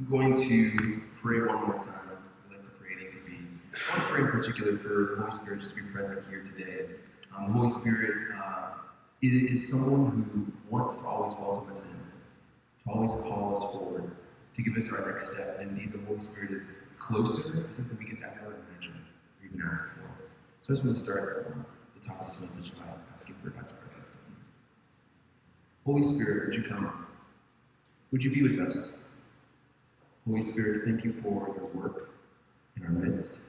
I'm going to pray one more time. I'd like to pray at ACB. I want to pray in particular for the Holy Spirit just to be present here today. The Holy Spirit is someone who wants to always welcome us in, to always call us forward, to give us our next step. And indeed, the Holy Spirit is closer, I think, than we can ever imagine or even ask for. So I just want to start at the top of this message by asking for God's presence. Holy Spirit, would you come? Would you be with us? Holy Spirit, thank you for your work in our midst.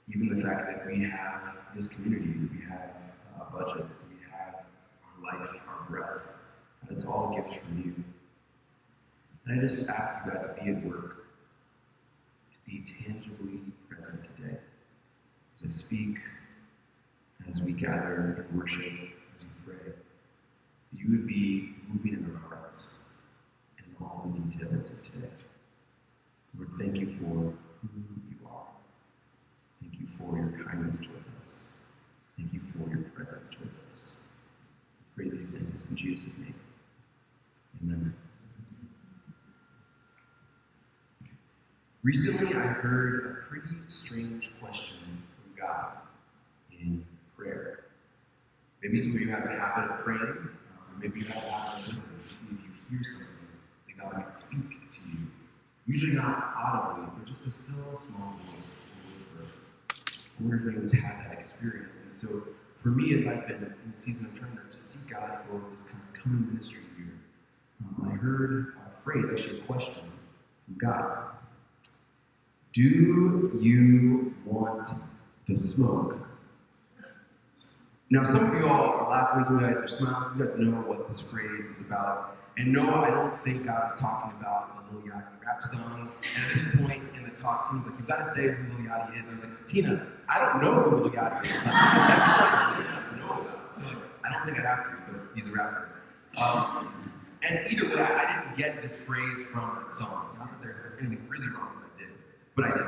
Even the fact that we have this community, that we have a budget, that we have our life, our breath, and it's all a gift from you. And I just ask you, God, to be at work, to be tangibly present today. As I speak, as we gather and worship, as we pray, that you would be moving in our hearts and in all the details of today. Lord, thank you for who you are. Thank you for your kindness towards us. Thank you for your presence towards us. I pray these things in Jesus' name. Amen. Recently, I heard a pretty strange question from God in prayer. Maybe some of you have a habit of praying, or maybe you have a habit of listening to see if you hear something that God might speak to you. Usually not audibly, but just a still small voice or whisper. I wonder if anyone's had that experience. And so, for me, as I've been in the season of trying to just seek God for this kind of coming ministry year, I heard a phrase, actually a question from God. Do you want the smoke? Now, some of you all are laughing, some of you guys are smiling, some of you guys know what this phrase is about. And no, I don't think God was talking about the Lil Yachty rap song. And at this point in the talk, Tina's like, you've got to say who Lil Yachty is. I was like, Tina, I don't know who Lil Yachty is. That's just like something I don't know about. So I don't think I have to, but he's a rapper. And either way, I didn't get this phrase from that song. Not that there's anything really wrong with what I did, but I did.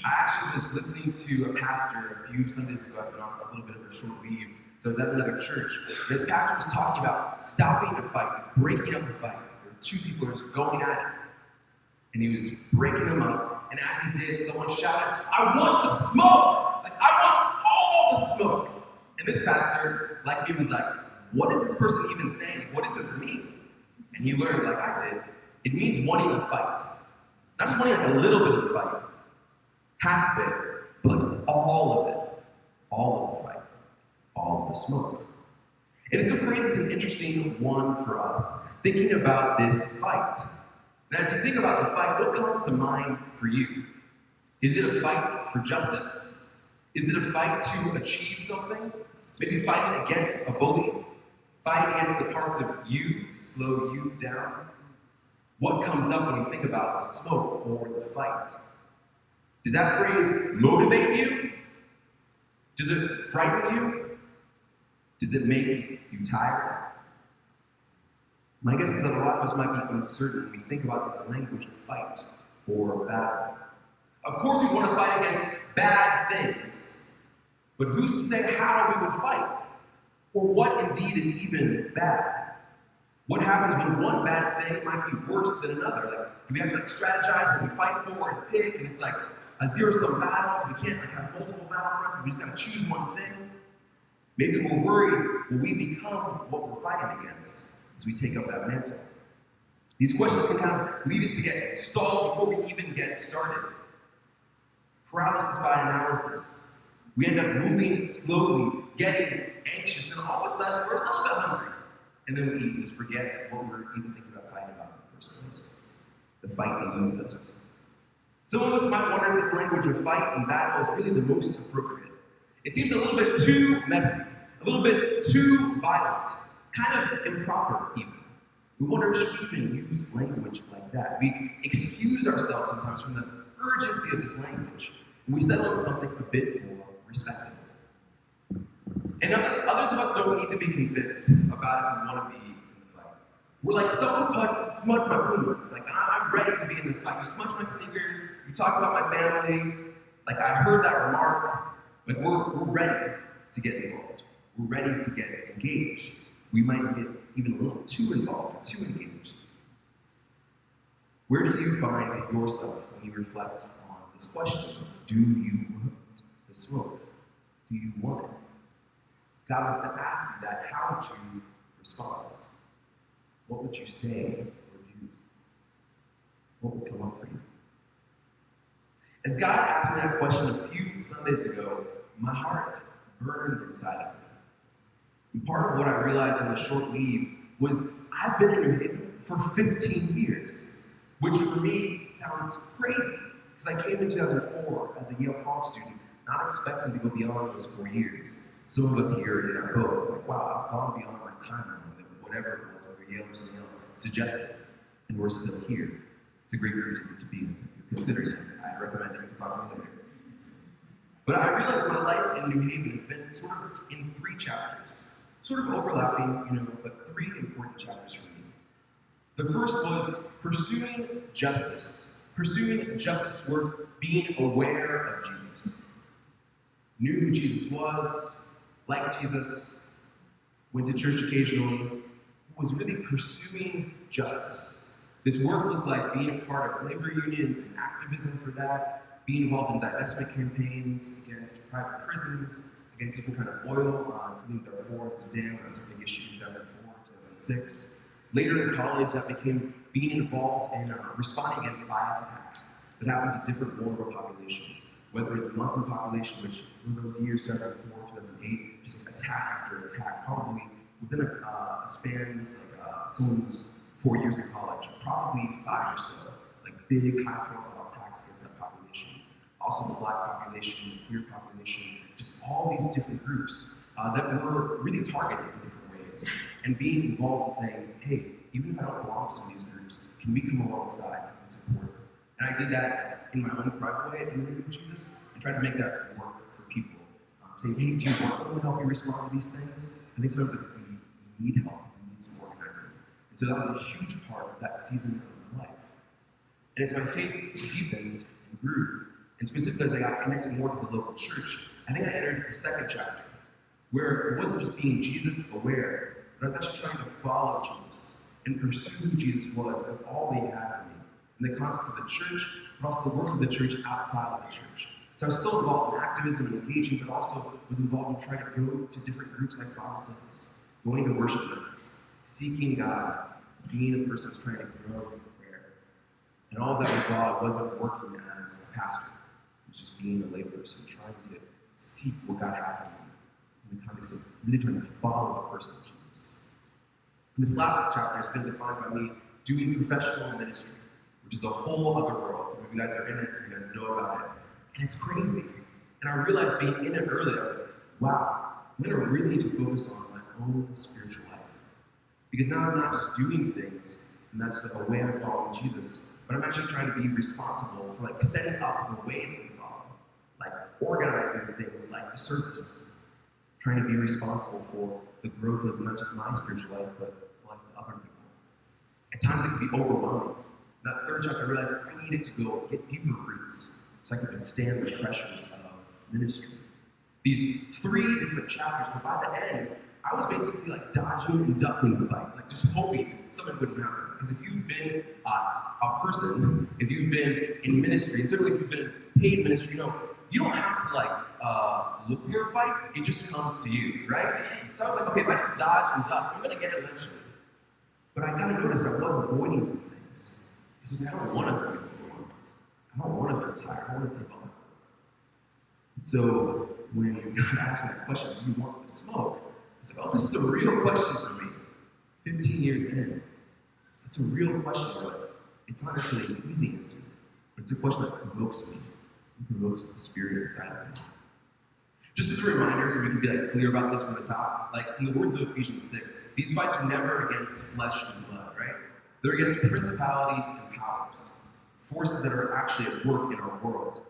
I actually was listening to a pastor a few Sundays ago. I've been on a little bit of a short leave. So I was at another church. This pastor was talking about stopping a fight, breaking up a fight. There were two people who were going at it. And he was breaking them up. And as he did, someone shouted, I want the smoke! Like, I want all the smoke! And this pastor, like me, was like, what is this person even saying? What does this mean? And he learned, like I did, it means wanting to fight. Not just wanting like a little bit of the fight. Half of it, but like all of it. All of the fight. All of the smoke. And it's a phrase that's an interesting one for us, thinking about this fight. And as you think about the fight, what comes to mind for you? Is it a fight for justice? Is it a fight to achieve something? Maybe fighting against a bully? Fighting against the parts of you that slow you down? What comes up when you think about the smoke or the fight? Does that phrase motivate you? Does it frighten you? Does it make you tired? My guess is that a lot of us might be uncertain when we think about this language of fight or battle. Of course, we want to fight against bad things, but who's to say how we would fight? Or what indeed is even bad? What happens when one bad thing might be worse than another? Like, do we have to strategize what we fight for and pick, and it's like a zero-sum battle, so we can't have multiple battlefronts, but we just got to choose one thing? Maybe we're worried, will we become what we're fighting against as we take up that mantle? These questions can kind of lead us to get stalled before we even get started. Paralysis by analysis. We end up moving slowly, getting anxious, and all of a sudden we're a little bit hungry. And then we just forget what we were even thinking about fighting about in the first place. The fight eludes us. Some of us might wonder if this language of fight and battle is really the most appropriate. It seems a little bit too messy, a little bit too violent, kind of improper even. We wonder, should we even use language like that? We excuse ourselves sometimes from the urgency of this language, and we settle on something a bit more respectable. And others of us don't need to be convinced about if we want to be in the fight. We're like, someone smudged my Pumas. Like, I'm ready to be in this fight. You smudged my sneakers, you talked about my family, like I heard that remark. Like, we're ready to get involved. We're ready to get engaged. We might get even a little too involved or too engaged. Where do you find yourself when you reflect on this question of, do you want the smoke? Do you want it? If God was to ask you that, how would you respond? What would you say or do? What would come up for you? As God asked me that question a few Sundays ago, my heart burned inside of me. And part of what I realized in the short leave was I've been in New Haven for 15 years, which for me sounds crazy, because I came in 2004 as a Yale college student, not expecting to go beyond those 4 years. Some of us here in that boat, like, wow, I've gone beyond my timeline, that whatever it was, whether Yale or something else, suggested, and we're still here. It's a great group to be in. If you're considering it, I recommend it. We can talk to you later. But I realized my life in New Haven had been sort of in 3 chapters, sort of overlapping, but 3 important chapters for me. The first was pursuing justice work, being aware of Jesus. Knew who Jesus was, liked Jesus, went to church occasionally, was really pursuing justice. This work looked like being a part of labor unions and activism for that, being involved in divestment campaigns against private prisons, against different kind of oil, including Darfur and Sudan. That's a big issue in 2004, 2006. Later in college, that became being involved in responding against bias attacks that happened to different vulnerable populations, whether it's the Muslim population, which in those years, 2004, 2008, just attack after attack, probably within a spans, like someone who's 4 years in college, probably 5 or so, like big, high-profile attacks against that population. Also the Black population, the queer population, just all these different groups that were really targeted in different ways, and being involved in saying, hey, even if I don't belong to some of these groups, can we come alongside and support them? And I did that in my own private way in the name of Jesus, and tried to make that work for people. Saying, hey, do you want someone to help you respond to these things? I think sometimes we need help, we need some organizing. And so that was a huge part of that season of my life. And as my faith deepened and grew, and specifically as I got connected more to the local church, I think I entered the second chapter, where it wasn't just being Jesus aware, but I was actually trying to follow Jesus and pursue who Jesus was and all that he had for me in the context of the church, but also the work of the church outside of the church. So I was still involved in activism and engaging, but also was involved in trying to go to different groups like Bible studies, going to worship nights, seeking God, being a person who's trying to grow in prayer. And all of that was while I wasn't working as a pastor. It was just being a laborer, so trying to seek what God had for me in the context of really trying to follow the person of Jesus. And this last chapter has been defined by me doing professional ministry, which is a whole other world. Some of you guys are in it, so you guys know about it. And it's crazy. And I realized being in it early, I was like, wow, I'm going to really need to focus on my own spiritual life. Because now I'm not just doing things, and that's like a way I'm following Jesus, but I'm actually trying to be responsible for like setting up the way that we follow, like organizing things like the service, trying to be responsible for the growth of not just my spiritual life, but the life of other people. At times it can be overwhelming. In that third chapter, I realized I needed to go get deeper roots, so I could withstand the pressures of ministry. These 3 different chapters, but by the end, I was basically like dodging and ducking the fight, like just hoping something wouldn't happen. Because if you've been a person, if you've been in ministry, and certainly if you've been in paid ministry, you don't have to like look for a fight, it just comes to you, right? So I was like, okay, if I just dodge and duck, I'm gonna get it eventually. But I kind of noticed I was avoiding some things. Because I don't want to feel overwhelmed. I don't want to feel tired. I want to take all that. And so when God asked me that question, do you want the smoke? I said, oh, this is a real question for me. 15 years in. It's a real question, but it's not necessarily an easy answer. But it's a question that provokes me. It provokes the spirit inside of me. Just as a reminder, so we can be like clear about this from the top, like in the words of Ephesians 6, these fights are never against flesh and blood, right? They're against principalities and powers, forces that are actually at work in our world.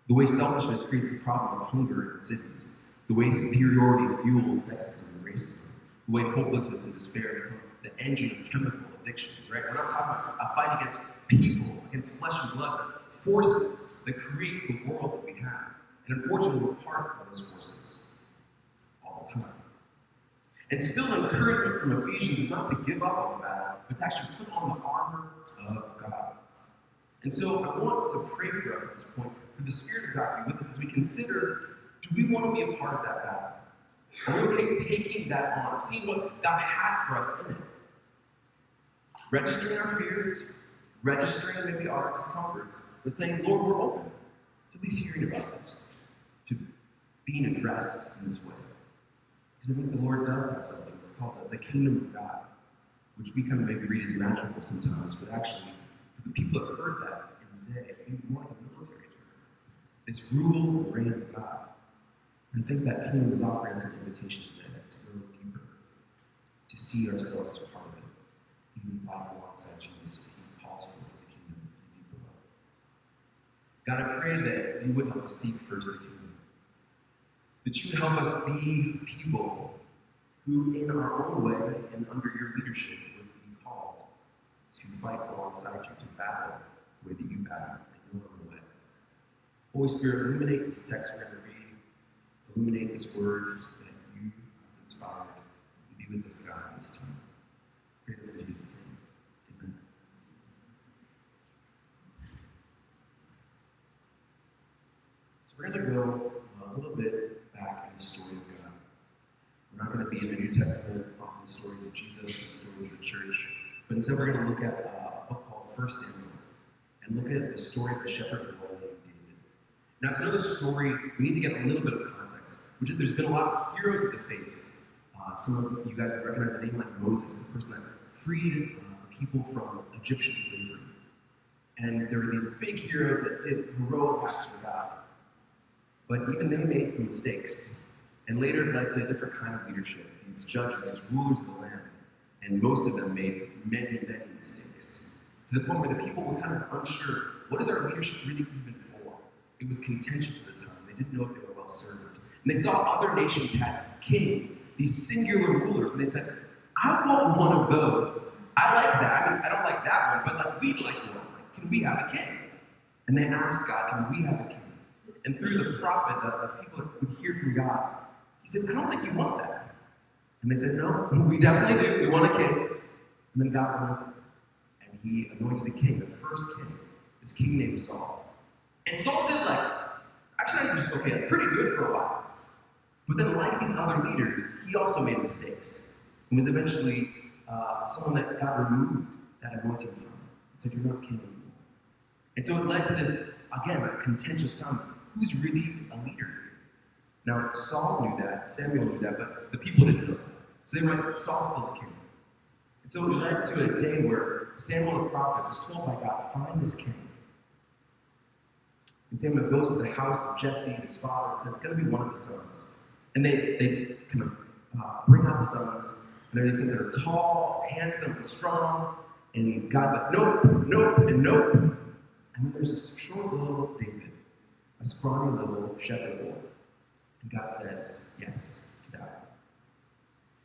The way selfishness creates the problem of hunger in cities, the way superiority fuels sexism and racism, the way hopelessness and despair become the engine of chemical addictions, right? We're not talking about a fight against people, against flesh and blood, but forces that create the world that we have. And unfortunately, we're part of those forces all the time. And still, encouragement from Ephesians is not to give up on the battle, but to actually put on the armor of God. And so I want to pray for us at this point, for the Spirit of God to be with us as we consider, do we want to be a part of that battle? Are we okay taking that on, seeing what God has for us in it? Registering our fears, registering maybe our discomforts, but saying, Lord, we're open to at least hearing about this, to being addressed in this way. Because I think the Lord does have something. It's called the kingdom of God, which we kind of maybe read as magical sometimes, but actually, for the people that heard that in the day, it would be more like a military term. This rule and reign of God. And I think that kingdom is offering us an invitation today to go deeper, to see ourselves as part of it, even fight alongside Jesus as he calls for the kingdom in a deeper level. God, I pray that you would help us seek first the kingdom, that you would help us be people who, in our own way and under your leadership, would be called to fight alongside you, to battle the way that you battle in your own way. Holy Spirit, illuminate this text we're going to read. Illuminate this word that you have inspired. Be with us, God, in this time. Pray this in Jesus' name. Amen. So we're going to go a little bit back in the story of God. We're not going to be in the New Testament, often the stories of Jesus and the stories of the church, but instead we're going to look at a book called 1 Samuel and look at the story of the shepherd boy named David. Now, to know the story, we need to get a little bit of context. There's been a lot of heroes of the faith. Some of you guys would recognize a name like Moses, the person that freed the people from Egyptian slavery. And there were these big heroes that did heroic acts for God. But even they made some mistakes. And later it led to a different kind of leadership. These judges, these rulers of the land. And most of them made many, many mistakes. To the point where the people were kind of unsure, what is our leadership really even for? It was contentious at the time. They didn't know if they were well served. And they saw other nations had kings, these singular rulers, and they said, I want one of those. I like that. I mean, I don't like that one, but like we'd like one. Like, can we have a king? And they asked God, can we have a king? And through the prophet, the people that would hear from God, he said, I don't think you want that. And they said, no, we definitely do. We want a king. And then God went and he anointed a king, the first king, this king named Saul. And Saul did actually just pretty good for a while. But then, like these other leaders, he also made mistakes and was eventually someone that God removed that anointing from and said, you're not king anymore. And so it led to this, again, a contentious time. Who's really a leader here? Now, Saul knew that, Samuel knew that, but the people didn't know that. So they were like, Saul's still the king. And so it led to a day where Samuel the prophet was told by God, find this king. And Samuel goes to the house of Jesse, his father, and says, it's going to be one of his sons. And they kind of bring out the sons. And they're these sons that are tall, handsome, and strong. And God's like, nope, nope, and nope. And then there's this short little David, a scrawny little shepherd boy. And God says yes to that.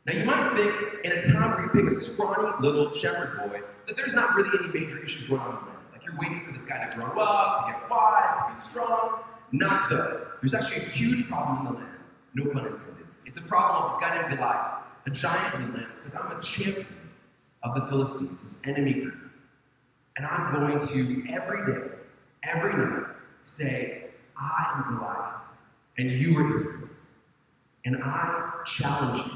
Now you might think, in a time where you pick a scrawny little shepherd boy, that there's not really any major issues going on in the land. Like you're waiting for this guy to grow up, to get wise, to be strong. Not so. There's actually a huge problem in the land. No pun intended. It's a problem of this guy named Goliath, a giant in the land that says, I'm a champion of the Philistines, this enemy group. And I'm going to, every day, every night, say, I am Goliath, and you are Israel. And I challenge you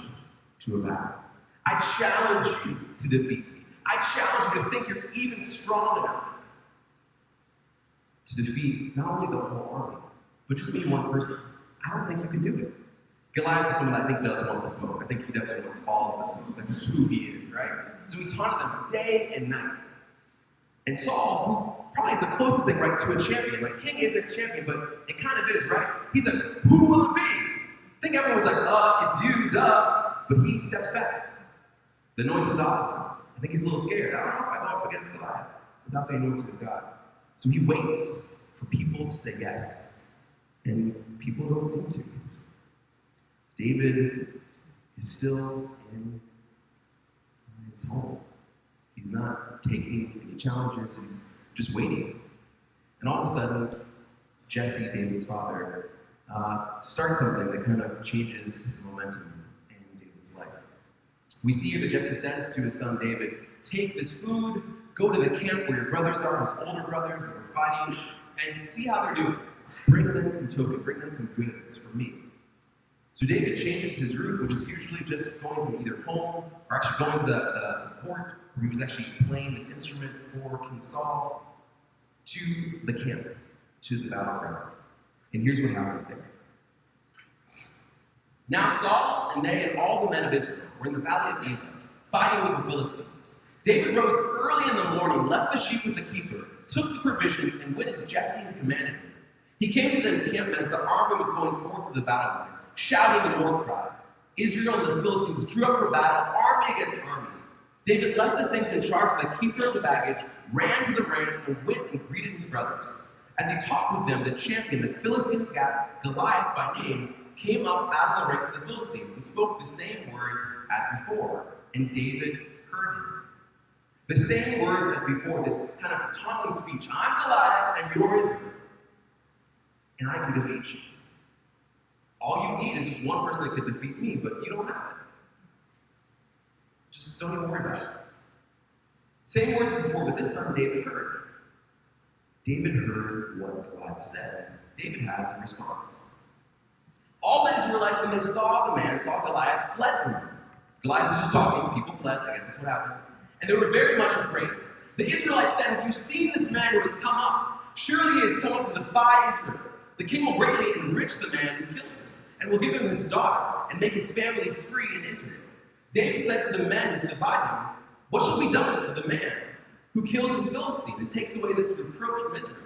to a battle. I challenge you to defeat me. I challenge you to think you're even strong enough to defeat not only the whole army, but just me and one person. I don't think you can do it. Goliath is someone I think does want the smoke. I think he definitely wants all of the smoke. That's just who he is, right? So he taunted them day and night. And Saul, who probably is the closest thing, right, to a champion. Like, king is a champion, but it kind of is, right? He's like, who will it be? I think everyone's like, it's you, duh. But he steps back. The anointed's off of him. I think he's a little scared. I don't know if I go up against Goliath without the anointing of God. So he waits for people to say yes. And people don't seem to. David is still in his home. He's not taking any challenges. He's just waiting. And all of a sudden, Jesse, David's father, starts something that kind of changes the momentum in David's life. We see here that Jesse says to his son David, take this food, Go to the camp where your brothers are, his older brothers that are fighting, and see how they're doing. Bring them some token, bring them some goods for me. So David changes his route, which is usually just going from either home or actually going to the court where he was actually playing this instrument for King Saul, to the camp, to the battleground. And here's what happens there. Now Saul and they and all the men of Israel were in the valley of Elah, fighting with the Philistines. David rose early in the morning, left the sheep with the keeper, took the provisions, and went as Jesse had commanded him. He came to the encampment as the army was going forth to the battle line, shouting the war cry. Israel and the Philistines drew up for battle, army against army. David left the things in charge of the keeper of the baggage, ran to the ranks, and went and greeted his brothers. As he talked with them, the champion, the Philistine Goliath by name, came up out of the ranks of the Philistines and spoke the same words as before, and David heard him. The same words as before, this kind of taunting speech. I'm Goliath and you're Israel, and I can defeat you. All you need is just one person that could defeat me, but you don't have it. Just don't even worry about it. Same words as before, but this time David heard. David heard what Goliath said. David has a response. All the Israelites, when they saw Goliath, fled from him. Goliath was just talking, people fled, I guess that's what happened. And they were very much afraid. The Israelites said, have you seen this man who has come up? Surely he has come up to defy Israel. The king will greatly enrich the man who kills him, and will give him his daughter, and make his family free in Israel. David said to the men who stood by him, what shall be done for the man who kills this Philistine and takes away this reproach from Israel?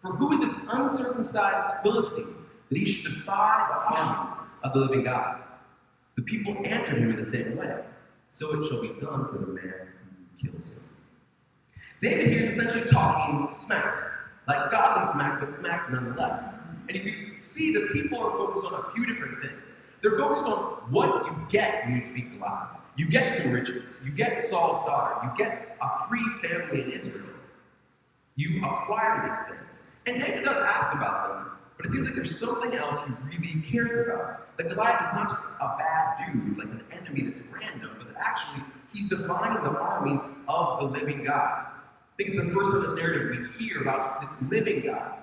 For who is this uncircumcised Philistine that he should defy the armies of the living God? The people answered him in the same way. So it shall be done for the man who kills him. David here is essentially talking smack, like godly smack, but smack nonetheless. And if you see, the people are focused on a few different things. They're focused on what you get when you defeat Goliath. You get some riches. You get Saul's daughter. You get a free family in Israel. You acquire these things. And David does ask about them, but it seems like there's something else he really cares about. That Goliath is not just a bad dude, like an enemy that's random, but that actually he's defying the armies of the living God. I think it's the first of this narrative we hear about this living God.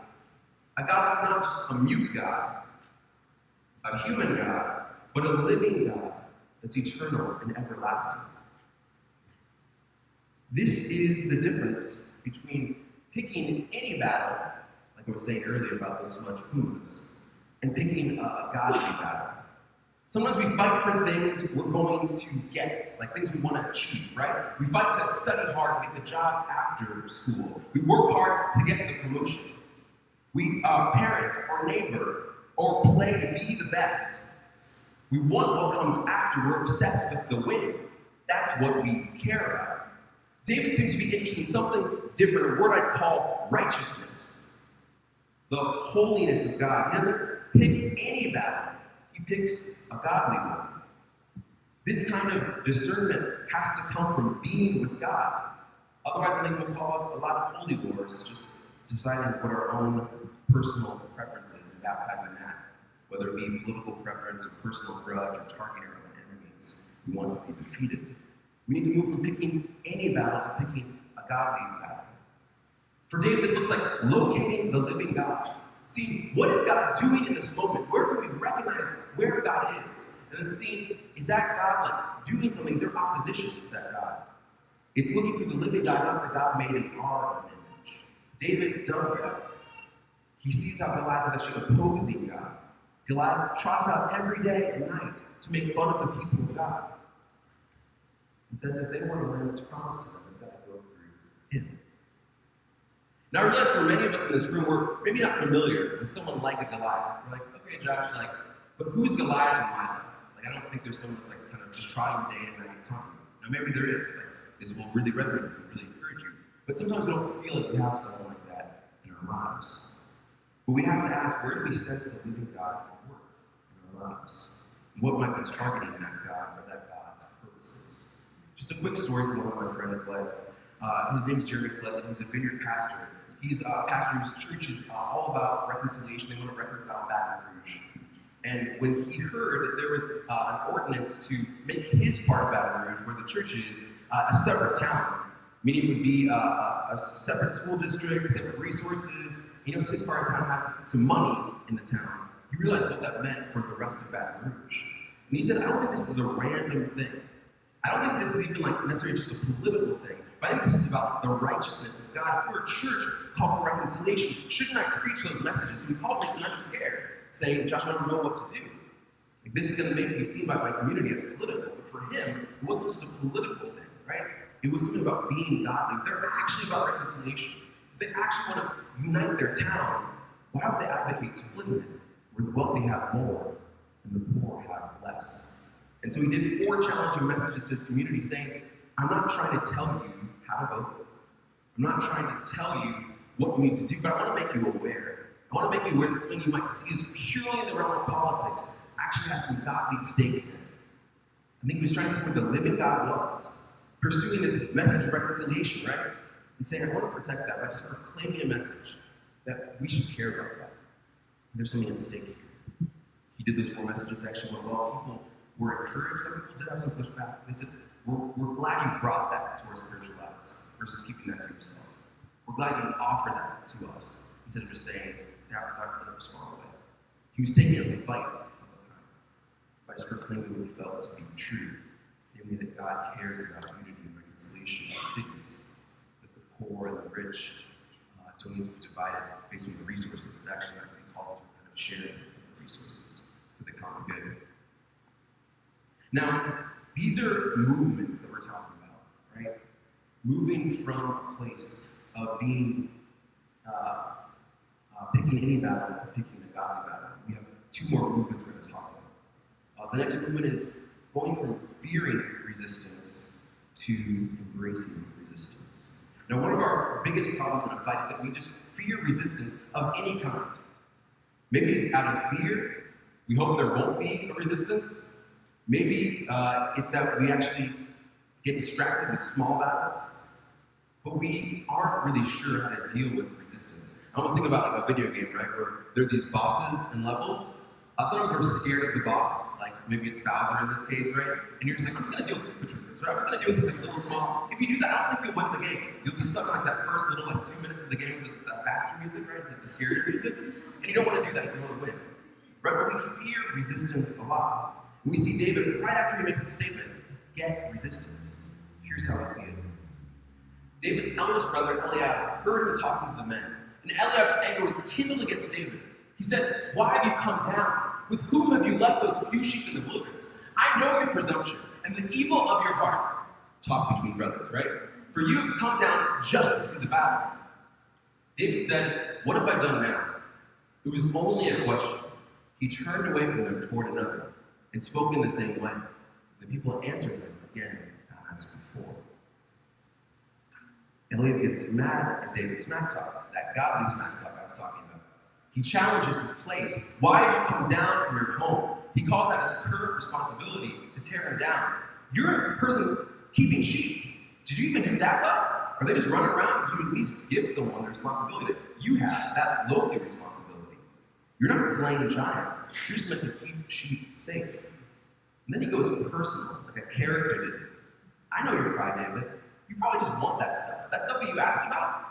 A God that's not just a mute God, a human God, but a living God that's eternal and everlasting. This is the difference between picking any battle, like I was saying earlier about those smudge pumas, and picking a godly battle. Sometimes we fight for things we're going to get, like things we want to achieve, right? We fight to study hard to get the job after school. We work hard to get the promotion. We parent our neighbor or play to be the best. We want what comes after. We're obsessed with the win. That's what we care about. David seems to be interested in something different, a word I'd call righteousness. The holiness of God. He doesn't pick any battle. He picks a godly one. This kind of discernment has to come from being with God. Otherwise, I think it will cause a lot of holy wars, just deciding what our own personal preferences and baptizing that. Whether it be political preference or personal grudge or targeting our own enemies we want to see defeated. We need to move from picking any battle to picking a godly battle. For David, this looks like locating the living God. See, what is God doing in this moment? Where can we recognize where God is? And then seeing, is that God like doing something? Is there opposition to that God? It's looking for the living God, not the God made in our own image. David does that. He sees how Goliath is actually opposing God. Goliath trots out every day and night to make fun of the people of God. And says if they want to learn what's promised to them, they've got to go through him. Now I realize for many of us in this room, we're maybe not familiar with someone like a Goliath. We're like, okay, Josh, but who's Goliath in my life? I don't think there's someone that's kind of just trying day and night talking to me. Now maybe there is. This will really resonate with you, really encourage you. But sometimes we don't feel like we have someone like that in our lives. But we have to ask, where do we sense the living God at work in our lives? And what might be targeting that God or that God's purposes? Just a quick story from one of my friends' life. His name is Jeremy Pleasant. He's a Vineyard pastor. He's a pastor whose church is all about reconciliation. They want to reconcile Baton Rouge. And when he heard that there was an ordinance to make his part of Baton Rouge, where the church is, a separate town, Meaning it would be a separate school district, separate resources. So his part of town has some money in the town. He realized what that meant for the rest of Baton Rouge. And he said, I don't think this is a random thing. I don't think this is even necessarily just a political thing, but I think this is about the righteousness of God. If we're a church called for reconciliation, shouldn't I preach those messages? So we called him kind of scared, saying, Josh, I don't know what to do. This is going to make me seem like my community as political. But for him, it wasn't just a political thing, right? It was something about being godly. They're actually about reconciliation. If they actually want to unite their town, why would they advocate splitting it, where the wealthy have more and the poor have less? And so he did 4 challenging messages to his community saying, I'm not trying to tell you how to vote. I'm not trying to tell you what you need to do, but I want to make you aware. I want to make you aware that something you might see as purely in the realm of politics actually has some godly stakes in it. I think he was trying to see what the living God was, pursuing this message of reconciliation, right? And saying, I want to protect that by just proclaiming a message that we should care about that. There's something at stake here. He did those 4 messages that actually went well. People were encouraged. Some people did have some pushback. They said, we're glad you brought that to our spiritual lives versus keeping that to yourself. We're glad you offered that to us instead of just saying, that doesn't respond away. He was taking a fight by just proclaiming what he felt to be true, namely that God cares about unity and reconciliation in cities, that the poor and the rich don't need to be divided based on the resources, but actually are being called to kind of share the resources for the common good. Now, these are movements that we're talking about, right? Moving from a place of being picking any battle to picking a godly battle. We have 2 more movements we're going to talk about. The next movement is going from fearing resistance to embracing resistance. Now, one of our biggest problems in a fight is that we just fear resistance of any kind. Maybe it's out of fear. We hope there won't be a resistance. Maybe it's that we actually get distracted with small battles, but we aren't really sure how to deal with resistance. I almost think about like a video game, right, where there are these bosses and levels. Sometimes we're scared of the boss, like maybe it's Bowser in this case, right? And you're just like, I'm just going to deal with the troopers, right? I'm going to deal with this like little small. If you do that, I don't think you'll win the game. You'll be stuck in like that first little 2 minutes of the game with that faster music, right? It's like the scary music. And you don't want to do that if you want to win, right? But we fear resistance a lot. We see David, right after he makes the statement, get resistance. Here's how we see it. David's eldest brother, Eliab, heard him talking to the men, and Eliab's anger was kindled against David. He said, why have you come down? With whom have you left those few sheep in the wilderness? I know your presumption and the evil of your heart. Talk between brothers, right? For you have come down just to see the battle. David said, what have I done now? It was only a question. He turned away from them toward another and spoke in the same way. The people answered him again as before. Eliab gets mad at David's smack talk, that godly smack talk I was talking about. He challenges his place. Why have you come down from your home? He calls that his current responsibility to tear him down. You're a person keeping sheep. Did you even do that well? Are they just running around? Did you at least give someone the responsibility that you have, that lowly responsibility? You're not slaying giants. You're just meant to keep sheep safe. And then he goes personal, like a character did. I know your pride, David. You probably just want that stuff. That stuff that you asked about,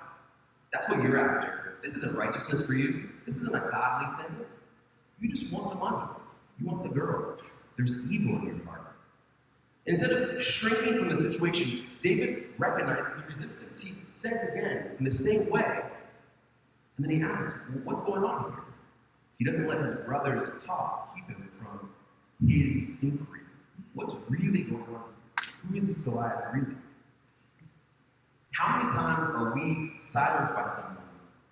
that's what you're after. This isn't righteousness for you. This isn't a godly thing. You just want the money. You want the girl. There's evil in your heart. Instead of shrinking from the situation, David recognizes the resistance. He says again, in the same way, and then he asks, well, what's going on here? He doesn't let his brothers talk, keep him from his inquiry. What's really going on? Who is this Goliath really? How many times are we silenced by someone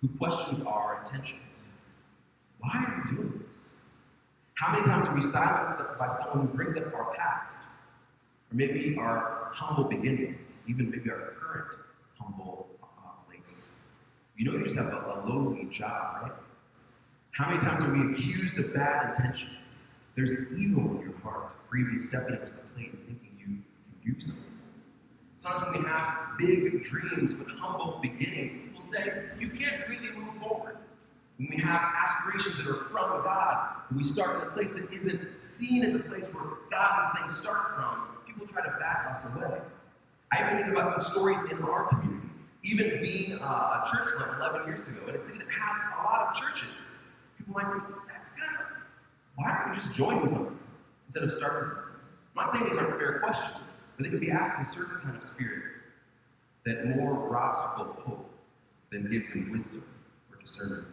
who questions our intentions? Why are you doing this? How many times are we silenced by someone who brings up our past? Or maybe our humble beginnings, even maybe our current humble place. You just have a lowly job, right? How many times are we accused of bad intentions? There's evil in your heart for even stepping up to the plate and thinking you can do something. Sometimes when we have big dreams with humble beginnings, people say, you can't really move forward. When we have aspirations that are from God, when we start in a place that isn't seen as a place where godly things start from, people try to back us away. I even think about some stories in our community, even being a church plant 11 years ago in a city that has a lot of churches. People might say, that's good. Why aren't we just joining something instead of starting something? I'm not saying these aren't fair questions, but they could be asked in a certain kind of spirit that more robs people of hope than gives them wisdom or discernment.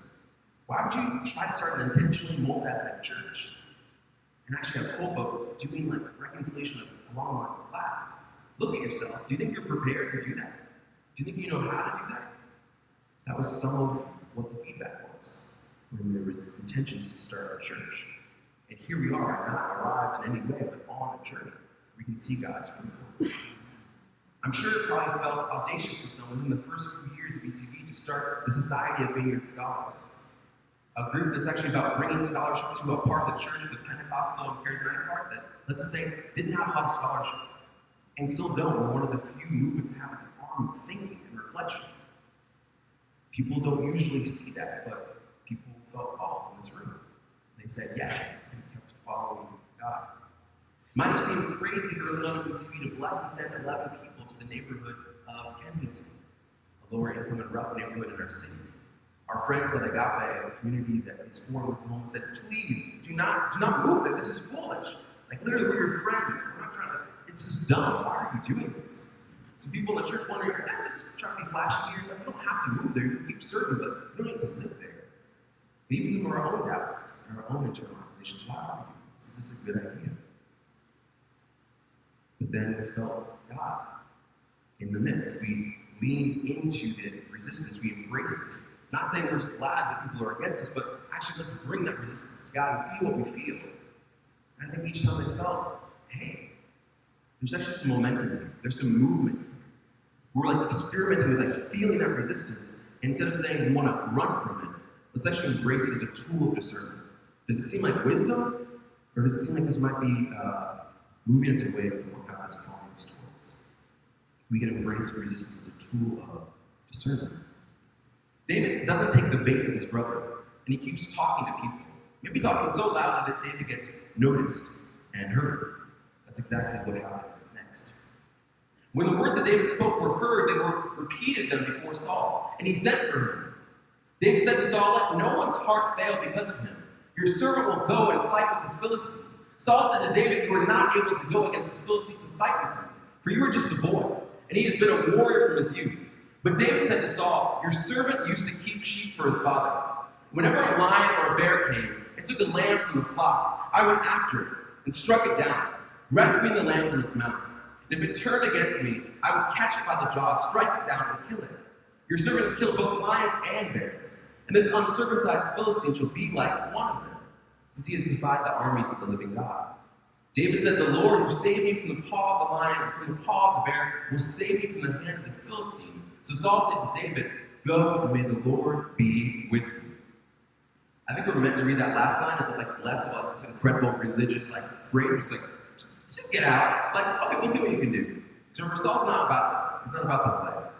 Why would you try to start an intentionally multi-ethnic church and actually have hope of doing like reconciliation along the lines of class? Look at yourself. Do you think you're prepared to do that? Do you think you know how to do that? That was some of what the feedback was when there was intentions to start a church. And here we are, not arrived in any way, but on a journey. We can see God's fruitfulness. I'm sure it probably felt audacious to someone in the first few years of ECV to start the Society of Vineyard Scholars, a group that's actually about bringing scholarship to a part of the church, the Pentecostal and charismatic part, that, let's just say, didn't have a lot of scholarship, and still don't. We're one of the few movements that have an arm of thinking and reflection. People don't usually see that, but people felt called in this room. They said yes, and kept following God. Might have seemed crazy early on in ECV to bless and send 11 people to the neighborhood of Kensington, a lower income and rough neighborhood in our city. Our friends at Agape, a community that is formed with the home, said, please do not move there. This is foolish. Like literally, we're your friends. We're not trying to, it's just dumb. Why are you doing this? Some people in the church wondering, are you guys just trying to be flashy here? Like, you don't have to move there. You can keep serving, but you don't need to live there. But even some of our own doubts and our own internal oppositions, why are we doing this? Is this a good idea? But then we felt God in the midst. We leaned into the resistance. We embraced it. Not saying we're just glad that people are against us, but actually let's bring that resistance to God and see what we feel. And I think each time I felt, hey, there's actually some momentum here. There's some movement here. We're like experimenting with like feeling that resistance. Instead of saying we want to run from it, let's actually embrace it as a tool of discernment. Does it seem like wisdom? Or does it seem like this might be moving us away from what God is calling us towards? We can embrace resistance as a tool of discernment. David doesn't take the bait of his brother, and he keeps talking to people. Maybe talking so loudly that David gets noticed and heard. That's exactly what happens next. When the words that David spoke were heard, they were repeated them before Saul, and he sent for him. David said to Saul, let no one's heart fail because of him. Your servant will go and fight with this Philistine. Saul said to David, you are not able to go against this Philistine to fight with him, for you are just a boy, and he has been a warrior from his youth. But David said to Saul, your servant used to keep sheep for his father. Whenever a lion or a bear came and took a lamb from the flock, I went after it and struck it down, rescuing the lamb from its mouth. And if it turned against me, I would catch it by the jaw, strike it down, and kill it. Your servant has killed both lions and bears, and this uncircumcised Philistine shall be like one of them, since he has defied the armies of the living God. David said, the Lord who saved me from the paw of the lion and from the paw of the bear will save me from the hand of this Philistine. So Saul said to David, go, and may the Lord be with you. I think we're meant to read that last line as like less of this incredible religious phrase. It's like, just get out. Like, okay, we'll see what you can do. So remember, Saul's not about this. He's not about this life.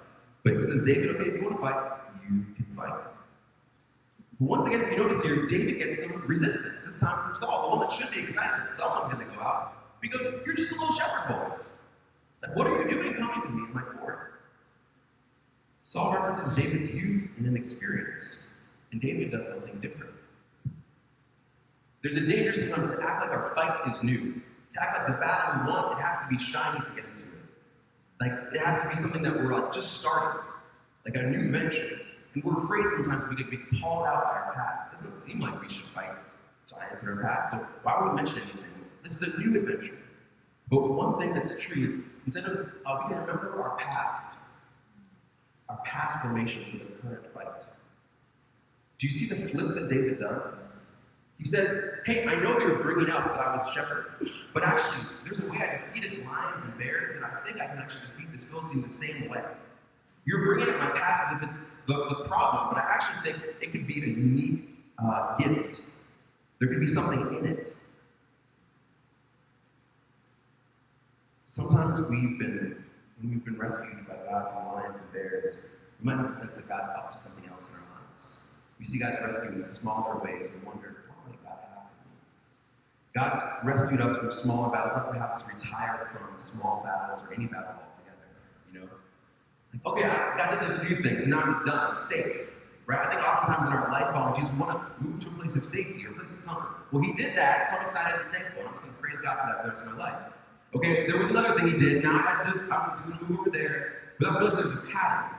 But he says, David, okay, if you want to fight, you can fight. But once again, if you notice here, David gets some resistance, this time from Saul, the one that should be excited that someone's going to go out. Because you're just a little shepherd boy. Like, what are you doing coming to me in my court? Saul references David's youth and inexperience, and David does something different. There's a danger sometimes to act like our fight is new. To act like the battle we want, it has to be shiny to get into it. Like, it has to be something that we're just starting, like a new venture. And we're afraid sometimes we could be called out by our past. It doesn't seem like we should fight giants in our past, so why would we mention anything? This is a new adventure. But one thing that's true is, instead of, we can remember our past formation for the current fight. Do you see the flip that David does? He says, hey, I know you're bringing up that I was a shepherd, but actually, there's a way I defeated lions and bears that I think I can actually defeat this Philistine the same way. You're bringing up my past as if it's the problem, but I actually think it could be a unique gift. There could be something in it. Sometimes when we've been rescued by God from lions and bears, we might have a sense that God's up to something else in our lives. We see God's rescue in smaller ways and wonder, what might God have for me? God's rescued us from smaller battles, not to have us retire from small battles or any battle altogether, you know? Like, okay, I did those few things, and now I'm just done. I'm safe, right? I think oftentimes in our life, we just want to move to a place of safety or a place of comfort. Well, he did that, so I'm excited and thankful. I'm just going to praise God for that for the rest of my life. Okay, there was another thing he did. Now I'm just going to move over there. But I realize there's a pattern.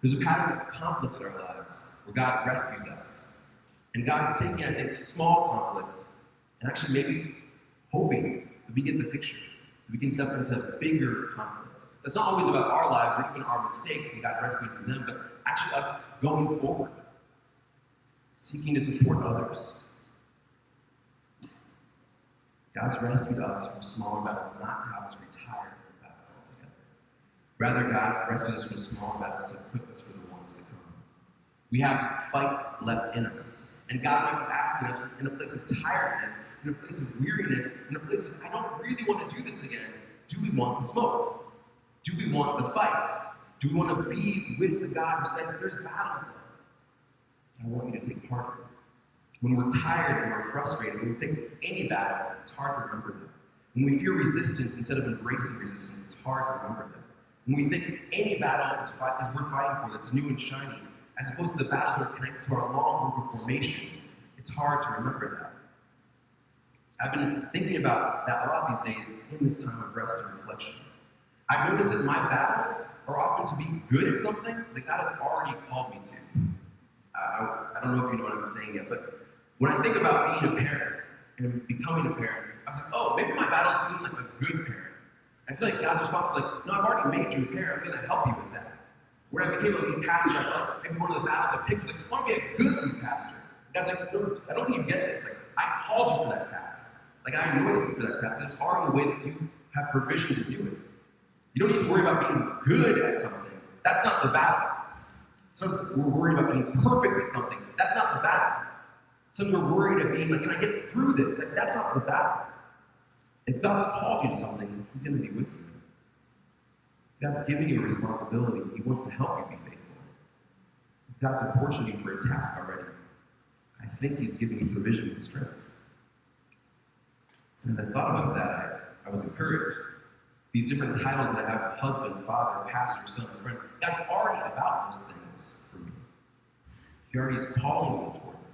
There's a pattern of conflict in our lives where God rescues us. And God's taking, I think, small conflict and actually maybe hoping that we get the picture, that we can step into bigger conflict. That's not always about our lives or even our mistakes and God rescuing from them, but actually us going forward, seeking to support others. God's rescued us from smaller battles, not to have us retire from battles altogether. Rather, God rescues us from smaller battles to equip us for the ones to come. We have fight left in us. And God might be asking us in a place of tiredness, in a place of weariness, in a place of, I don't really want to do this again. Do we want the smoke? Do we want the fight? Do we want to be with the God who says there's battles there? I want you to take part in it. When we're tired and we're frustrated, when we pick any battle, it's hard to remember them. When we fear resistance instead of embracing resistance, it's hard to remember them. When we think any battle is worth fighting for, that's new and shiny, as opposed to the battles that are connected to our long work of formation, it's hard to remember that. I've been thinking about that a lot these days in this time of rest and reflection. I've noticed that my battles are often to be good at something that God has already called me to. I don't know if you know what I'm saying yet, but when I think about being a parent and becoming a parent, I was like, oh, maybe my battle is being like a good parent. I feel like God's response is like, no, I've already made you a parent. I'm going to help you with that. When I became a lead pastor, I felt like maybe one of the battles I picked was like, I want to be a good lead pastor. God's like, no, I don't think you get this. Like, I called you for that task. Like, I anointed you for that task. There's already a way that you have provision to do it. You don't need to worry about being good at something. That's not the battle. Sometimes we're worried about being perfect at something. That's not the battle. Sometimes we're worried about being like, can I get through this? Like, that's not the battle. If God's called you to something, He's going to be with you. If God's given you a responsibility, He wants to help you be faithful. If God's apportioned you for a task already, I think He's giving you provision and strength. And as I thought about that, I was encouraged. These different titles that I have, husband, father, pastor, son, friend, God's already about those things for me. He already is calling me towards them.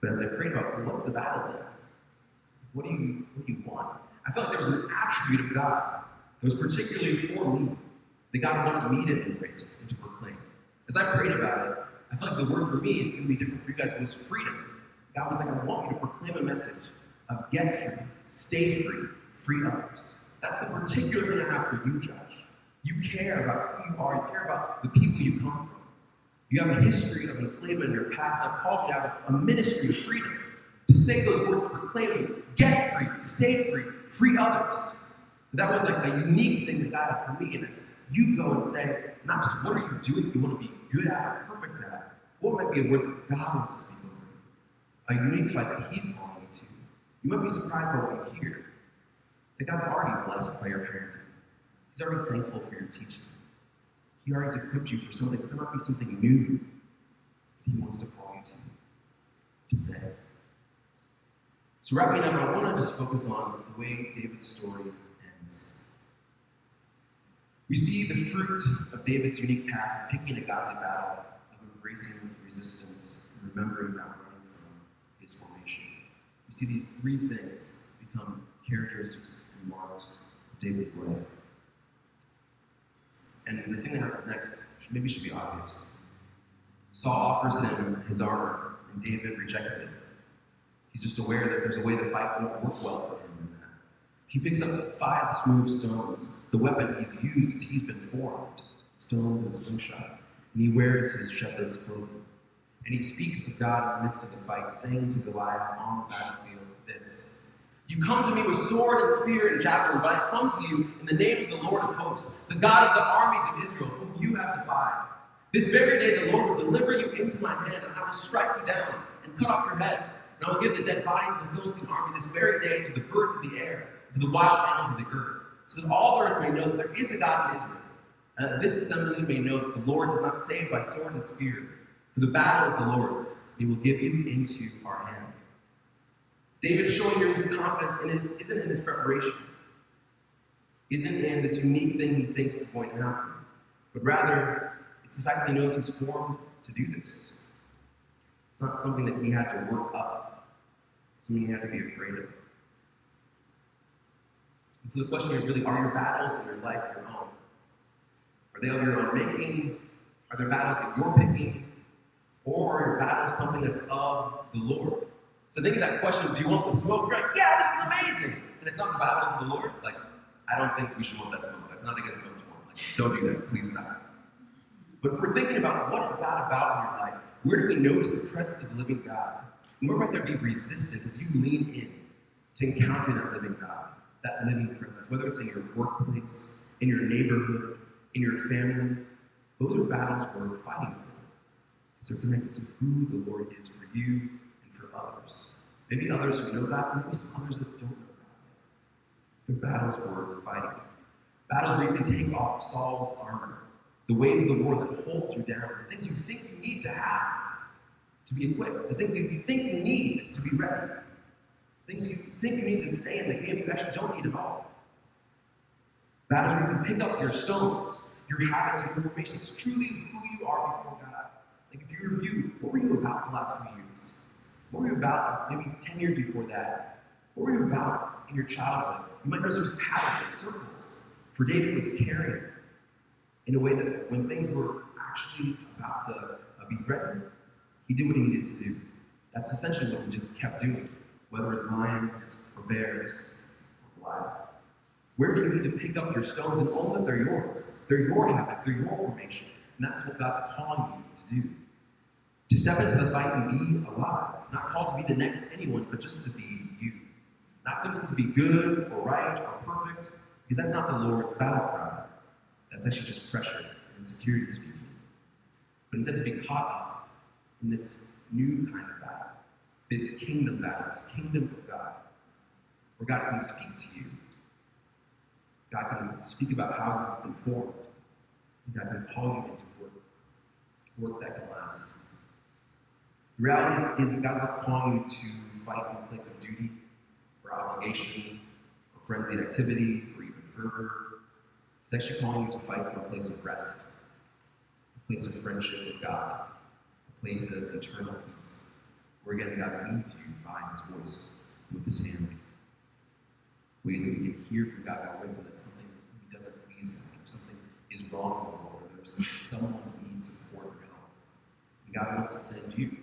But as I prayed about, well, what's the battle then? What do you want? I felt like there was an attribute of God that was particularly for me, that God wanted me to embrace and to proclaim. As I prayed about it, I felt like the word for me, it's going to be different for you guys, but it was freedom. God was like, I want you to proclaim a message of get free, stay free, free others. That's the particular thing I have for you, Josh. You care about who you are. You care about the people you come from. You have a history of enslavement in your past. I've called you to have a ministry of freedom. To say those words, proclaiming, get free, stay free, free others. That was like a unique thing that God had for me. And as you go and say, not just what are you doing that you want to be good at or perfect at, what might be a word that God wants to speak over you? A unique fight that He's calling you to. You might be surprised by what you hear. That God's already blessed by your parenting. He's already thankful for your teaching. He already has equipped you for something, but there might be something new that He wants to call you to say. So wrapping up, I want to just focus on the way David's story ends. We see the fruit of David's unique path of picking a godly battle, of embracing resistance, and remembering not running from his formation. We see these three things become characteristics and marks of David's life. And the thing that happens next maybe should be obvious. Saul offers him his armor, and David rejects it. He's just aware that there's a way the fight won't work well for him in that. He picks up 5 smooth stones, the weapon he's used as he's been formed, stones and a slingshot, and he wears his shepherd's clothing. And he speaks of God in the midst of the fight, saying to Goliath on the battlefield this: "You come to me with sword and spear and javelin, but I come to you in the name of the Lord of hosts, the God of the armies of Israel, whom you have defied. This very day the Lord will deliver you into my hand, and I will strike you down and cut off your head. And I will give the dead bodies of the Philistine army this very day to the birds of the air, to the wild animals of the earth, so that all the earth may know that there is a God in Israel, and that this assembly may know that the Lord does not save by sword and spear, for the battle is the Lord's, and He will give you into our hand." David showing here his confidence isn't in his preparation. isn't in this unique thing he thinks is going to happen, but rather it's the fact that he knows he's formed to do this. It's not something that he had to work up, it's something he had to be afraid of. And so the question is really, are your battles in your life your own? Are they of your own making? Are there battles that you're picking? Or are your battles something that's of the Lord? So think of that question, do you want the smoke? You're like, yeah, this is amazing. And it's not the battles of the Lord? Like, I don't think we should want that smoke. That's not against the Lord. Like, don't do that. Please stop. But if we're thinking about what is God about in your life, where do we notice the presence of the living God? And where might there be resistance as you lean in to encountering that living God, that living presence, whether it's in your workplace, in your neighborhood, in your family? Those are battles worth fighting for, because they're connected to who the Lord is for you and for others. Maybe others who know God, maybe some others that don't know God. They're battles worth fighting. Battles where you can take off Saul's armor, the ways of the world that hold you down, the things you think you need to have to be equipped, the things you think you need to be ready, things you think you need to stay in the game you actually don't need at all. Battles where you can pick up your stones, your habits, and your formations, truly who you are before God. Like if you review, what were you about the last few years? What were you about maybe 10 years before that? What were you about in your childhood? You might notice there's patterns, circles, for David was carrying in a way that when things were actually about to be threatened, he did what he needed to do. That's essentially what he just kept doing, whether it's lions or bears or Goliath. Where do you need to pick up your stones and own that they're yours? They're your habits, they're your formation. And that's what God's calling you to do. To step into the fight and be alive. Not called to be the next anyone, but just to be you. Not simply to be good or right or perfect, because that's not the Lord's battle cry. That's actually just pressure and insecurity speaking. But instead to be caught up in this new kind of battle, this kingdom battle, this kingdom of God, where God can speak to you. God can speak about how you've been formed. And God can call you into work that can last. The reality is that God's not calling you to fight from a place of duty or obligation or frenzied activity or even fervor. He's actually calling you to fight from a place of rest, a place of friendship with God, a place of eternal peace, where again God leads you by his voice with his hand. Ways that we can hear from God away from that something maybe doesn't please God, or something is wrong in the world, or there's someone who needs support or help. And God wants to send you,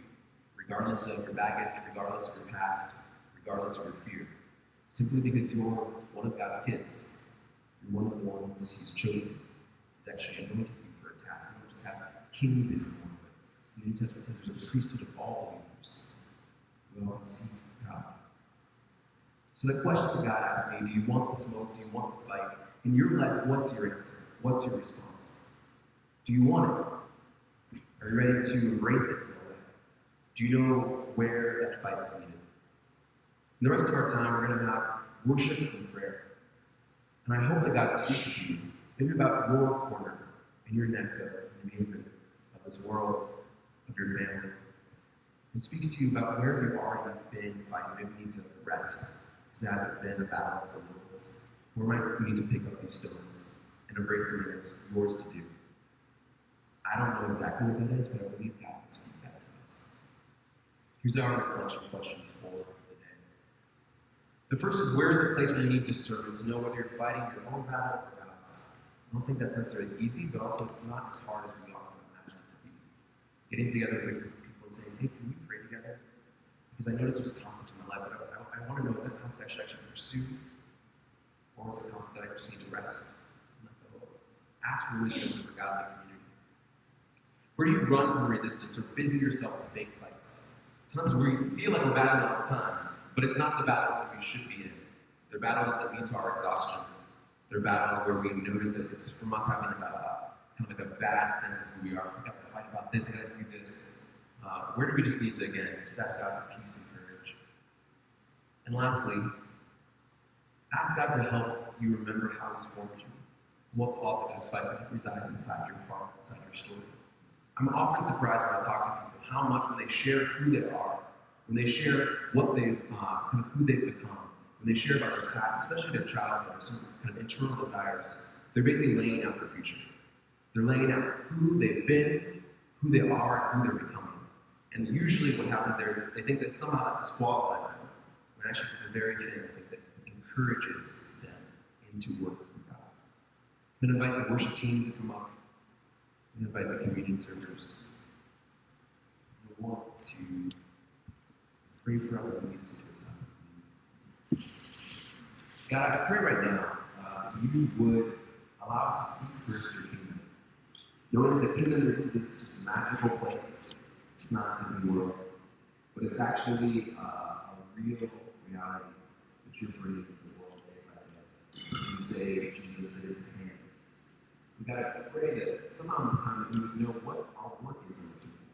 regardless of your baggage, regardless of your past, regardless of your fear, simply because you're one of God's kids. You're one of the ones he's chosen. He's actually anointed you for a task. We don't just have kings anymore, but the New Testament says there's a priesthood of all believers. We all can see God. So the question that God asked me, do you want the smoke? Do you want the fight? In your life, what's your answer? What's your response? Do you want it? Are you ready to embrace it in a way? Do you know where that fight is needed? In the rest of our time, we're going to have worship and prayer. And I hope that God speaks to you, maybe about your corner and your neck of neighborhood, of this world, of your family, and speaks to you about where you've already been fighting. Maybe you need to rest. Because it hasn't been a battle of wills. Or might we need to pick up these stones and embrace them, and it's yours to do. I don't know exactly what that is, but I believe God can speak that to us. Here's our reflection questions for the day. The first is, where is the place where you need discernment to know whether you're fighting your own battle or God's? I don't think that's necessarily easy, but also it's not as hard as we often imagine it to be. Getting together with a group of people and saying, hey, can we pray together? Because I notice there's conflict in my life, but I want to know, is that conflict I should actually pursue? Or is it conflict that I just need to rest? And let go of? Ask for wisdom for godly community. Where do you run from resistance or busy yourself with fake fights? Sometimes we feel like we're battling all the time, but it's not the battles that we should be in. They're battles that lead to our exhaustion. They're battles where we notice that it's from us having kind of like a bad sense of who we are. I got to fight about this, I got to do this. Where do we just need to, again, just ask God for peace and courage? And lastly, ask God to help you remember how he's formed you. What qualities of God's fight reside inside your heart, inside your story. I'm often surprised when I talk to people how much when they share who they are, when they share what they've, kind of who they've become, when they share about their past, especially their childhood or some kind of internal desires, they're basically laying out their future. They're laying out who they've been, who they are, and who they're becoming. And usually what happens there is that they think that somehow that disqualifies them, when actually it's the very thing, I think, that encourages them into work for God. I'm going to invite the worship team to come up. I'm going to invite the communion servers. I want to pray for us and lead us into a time. God, I pray right now that you would allow us to seek first your kingdom. Knowing that the kingdom isn't this just magical place, it's not Disney World, but it's actually a real reality that you're bringing to the world day by day. You say, Jesus, that it's at hand. We gotta pray that somehow in this time that we would know what our work is in the kingdom.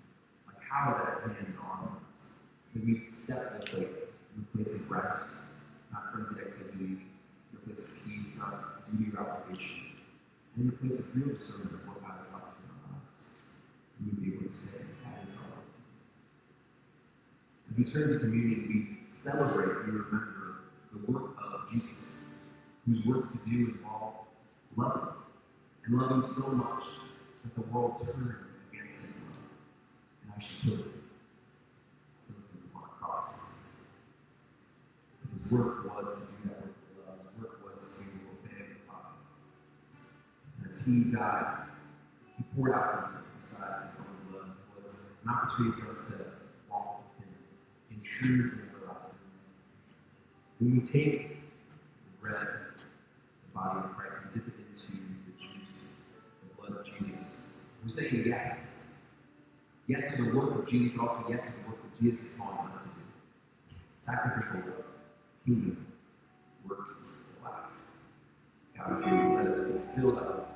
Like how is that at hand in our lives? That we step to the plate in a place of rest, not frenzied activity, in a place of peace, not duty or obligation, and in a place of real discernment of what God is up to in our lives. We would be able to say, that is our life. As we turn to communion, we celebrate, we remember the work of Jesus, whose work to do involved loving, and loving so much that the world turned against his love and actually killed him on a cross. But his work was to do that work of love. His work was to obey the Father. And as he died, he poured out something besides his own blood. It was an opportunity for us to walk with him in true and everlasting love. When we take the bread, the body of Christ, and dip it into the juice, the blood of Jesus, we're saying yes. Yes to the work of Jesus, but also yes to the work that Jesus is calling us to do. Sacrificial work, kingdom work that lasts. God, would you let us fulfill that work